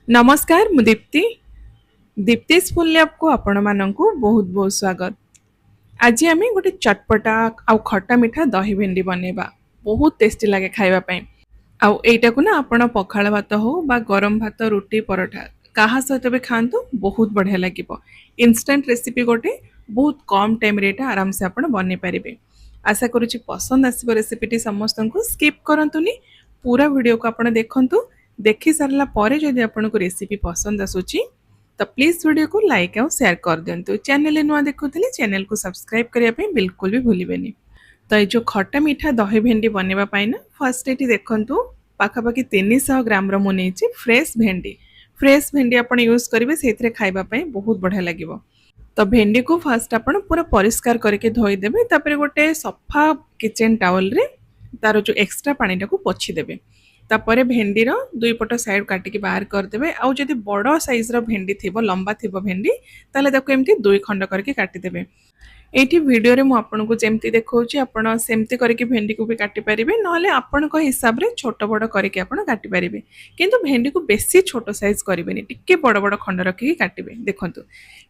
नमस्कार मु Deepti दीप्तिस full lab को आपण माननकु बहुत बहुत स्वागत। आज आम गोटे चटपटा आउ खट्टा मीठा दही भेंडी बनेबा बहुत टेस्टी लगे खाइबा पई। आउ एटा को ना आपण पखाळ भात हो बा गरम भात रोटी परोठा काहा सहित भी खांतु बहुत बढ़िया लागिबो। इंस्टेंट रेसिपी गोटे बहुत कम टाइम रे एटा आराम से आपण बने पारिबे। आशा करूची पसंद आसीबो रेसिपीटी समस्त को स्किप करंतुनी पूरा वीडियो को आपण देखंतु। देखि सारला परे जदि आपण को रेसिपी पसंद आसुची तो प्लीज वीडियो को लाइक और शेयर कर दिंतु। चैनल नुआ देखुथिले चैनल को सब्सक्राइब करिया पे बिल्कुल भी भूलिबेनी। तो ये जो खट्टा मीठा दही भेंडी बनेबा पाई ना फर्स्ट एटी देखंतु पाखापाखि 300 ग्राम रो मुनेची फ्रेश भेंडी आपण यूज करिवे सेथरे खाइबा पई बहुत बढ़िया लागिबो। तो भेंडी को फर्स्ट आपण पूरा परिष्कार करके धोई देबे तापर गोटे सफा किचन टावल रे तार जो एक्स्ट्रा पानी को पोछि देबे। तापर भेंडी रो दुई पट साइड काटिकी बाहर करदेबे। आउ जदि बड़ साइज रो भेंडी थिबो लंबा थिबो भेंडी ताले ताको एमती दुई खंड करके काटि देबे। एठी वीडियो रे मु आपन को जेमती देखौची आपण सेमती करके भेंडी को भी काटि परिबे नहले आपण को हिसाब रे छोट बड़ करके आपण काटि परिबे। किंतु भेंडी को बेसी छोट साइज करिवेनी टिके बड़ बड़ खंड रखिकी काटिबे। देखंतु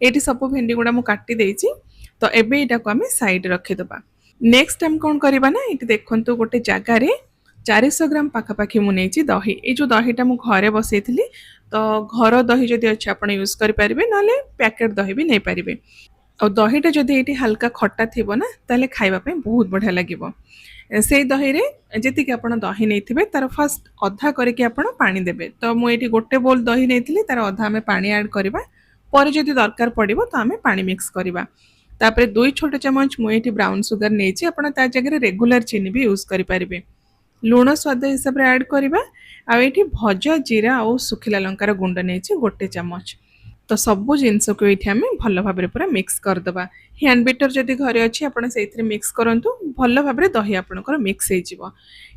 एठी सब भेंडी गुडा मु काटि देइची। तो एबे एटा को हमें साइड रखि दबा। नेक्स्ट टाइम कोन करबा ना एठी देखंतु गोटे जागा रे 400 ग्राम पाखापाखि मु नेची दही। ये जो दहीटा मु घरे बसैथिली तो घर दही जदि अच्छे आपण यूज करि परिबे नले पैकेट दही भी नै परिबे। और दहीटा जदि एठी हल्का खट्टा थिबो ना ताले खाइबा पे बहुत बढ़िया लागिबो। से दही रे जति कि आपण दही नैथिबे तार फर्स्ट अधा करके आपण पानी देबे। तो मु एठी गोटे बोल दही नैथिली तार अधा हमें पानी ऐड करबा पर जदि दरकार पड़िबो तो हमें पानी मिक्स करबा। तापर 2 छोटे चम्मच मु एठी ब्राउन सुगर नेची आपण ता जगह रे रेगुलर चीनी भी यूज करि परिबे। लुण स्वाद हिसाब रे ऐड करबा। आ एठी भजा जीरा और सुखिला लंकार गुंड नेची गोटे चम्मच। तो सबु जिंस को एठी हमें भल भाबरे पूरा मिक्स कर दबा। हैंड बीटर जदि घरे अछि आपण सेइथरे मिक्स करंतु भल भाबरे दही आपनकर मिक्स हे जिवो।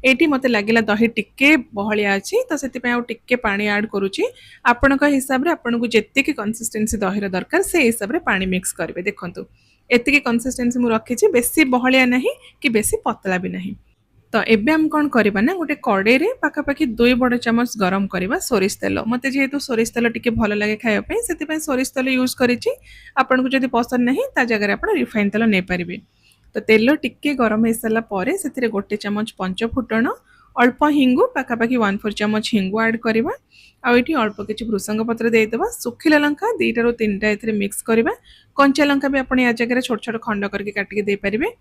एठी मते लागिला दही टिके बहलिया अछि तो सेति पय आ टिके पानी ऐड करूची। आपनका हिसाब रे आपन को जेत्ते की कंसिस्टेंसी दही रे दरकार से हिसाब रे पानी मिक्स करबे। देखंतु एति की कंसिस्टेंसी मु रखिछि बेसी बहलिया नहीं कि बेसी पतला भी नहीं। तो एबे हम कौन करबा ना गोटे कड़े रे पाखापाखि 2 बड़ चम्मच गरम करबा सोरिष तेल। मते जेहेतु सोरिष तेल टिके भल लागे खाइबा पई सेति पई सोरिष तेल यूज करिछि। आपन को जदि पसंद नहीं ता जगह रे आपण रिफाइन तेल नै परिबे। तो तेल टिके गरम हे सला परे सेतिरे गोटे चम्मच पंच फुटण अल्प हिंगु पाखापाखि 1/4 चम्मच हिंगु ऐड करबा। आ एठी अल्प किछि भृसंग पत्र दे देबा। सुखिला लंका 2 रो 3टा एथिरे मिक्स करबा। कंचा लंका भी आपण या जगह रे छोट छोट खंड करके काटिके दे परिबे।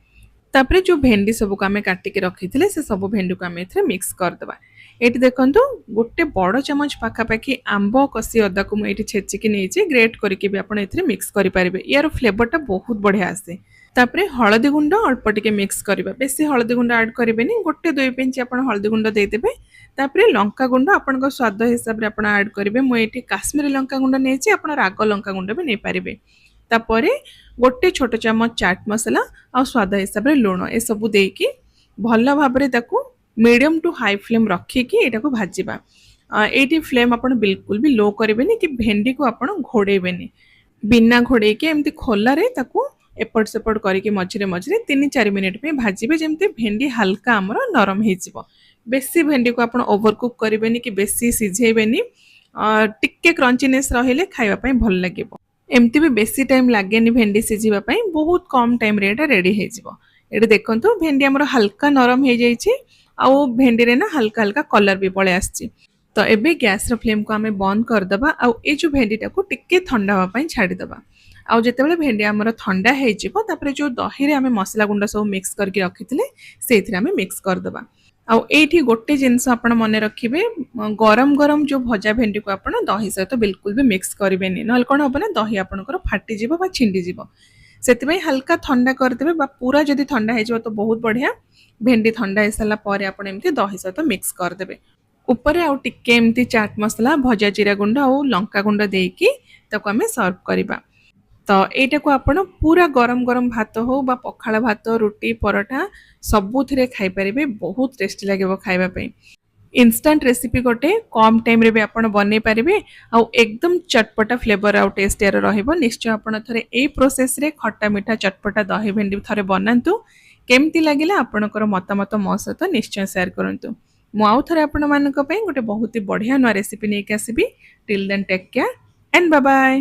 तापरे जो भेंडी सब को आमे काटी के रखिथिले से सब भेंडी को आमे एथरे मिक्स कर दबा। एटी देखंतु गोटे बड़ चम्मच पाखापाखि आंब कसी अदा को एटी छेची के नेची ग्रेट करके भी आपण एथरे मिक्स करि परिबे। यार फ्लेवरटा बहुत बढ़िया आसे। तापरे हळदी गुंड अल्प टिके मिक्स करबा। बेसी हळदी गुंड ऐड करिबेनी गोटे 2 पिंच आपण हळदी गुंड दे देबे। तापरे लंका गुंड आपण को स्वाद हिसाब रे आपण ऐड करिबे। मु एटी काश्मीरी लंका गुंड नेची आपण राग लंका गुंड भी नै पारिबे। तापरे गोटे छोट चम्मच चाट मसला और स्वाद हिसाब रे लुण ए सब देकी भल भाबरे ताकू मीडियम टू हाई फ्लेम रखिकी एटा को भाजीबा। एटी फ्लेम आपण बिल्कुल भी लो करिवेनी कि भेंडी को आपण घोड़ेबेनी। बिना घोड़े के एमती खोला रे ताकू एपट सेपट करके मझिरे मझिरे 3-4 मिनिट पे भाजीबे जेमती भेंडी हल्का हमर नरम हे जिवो। बेसी भेंडी को आपण ओवर कुक करिवेनी कि बेसी सिझेबेनी। टिक्के क्रंचीनेस रहिले खाइबा पई भल लागिबो। एमती भी बेसी टाइम लागेनी भेंडी सिझिबा पई बहुत कम टाइम रे एटा रेडी हे जिवो। एटा देखंतु भेंडी हमर हल्का नरम हे जाईछि आउ भेंडी रे ना हल्का हल्का कलर भी पळे आछि। तो एबे गैस रो फ्लेम को हमें बंद कर दबा। आउ ए जो भेंडीटा को टिक्के ठंडा होबा पई छाडी दबा। आउ जेतेबेले भेंडी हमर ठंडा हे जिवो तापरे जो दही रे हमें मसला गुंडा सब मिक्स करके रखिथिले सेथिरे हमें मिक्स कर दबा। आउ एठी गोटे जिंस आपण मने रखिबे गरम गरम जो भजा भेंडी को आपण दही सहित बिल्कुल भी मिक्स करिवेनी नहल कोन होबे ना दही आपनकर फाटी जिवो बा छिंडी जिवो। सेति हल्का ठंडा कर देबे बा पूरा जदि ठंडा हे जिवो तो बहुत बढ़िया। भेंडी ठंडा हे सला परे आपण एमती दही सहित मिक्स कर देबे। ऊपर आउ टिके एमती चाट मसला भजा जीरा गुंड और लंका गुंड देकी ताको हमें सर्व करबा। तो एटा को आपण पूरा गरम गरम भात हो बा पखाळ भात रोटी परोठा सबुथिरे खाई परिबे। बहुत टेस्टी लागेबो खाइबा पई। इंस्टेंट रेसिपी गोटे कम टाइम रे भी आपण बनै पारिबे आ एकदम चटपटा फ्लेवर आ टेस्ट यार रहइबो। निश्चय आपण थरे ए प्रोसेस रे खट्टा मीठा चटपटा दही भेंडी थरे बनांतु। केमती लागिला आपणकर मतामत मो सहित निश्चय शेयर करंतु। ମୁଁ ଆଉ ଥରେ ଆପଣମାନଙ୍କ ପାଇଁ ଗୋଟେ ବହୁତ ହି ବଢ଼ିଆ ନୂଆ ରେସିପି ନେଇକି ଆସିବି। Till then take care and bye bye.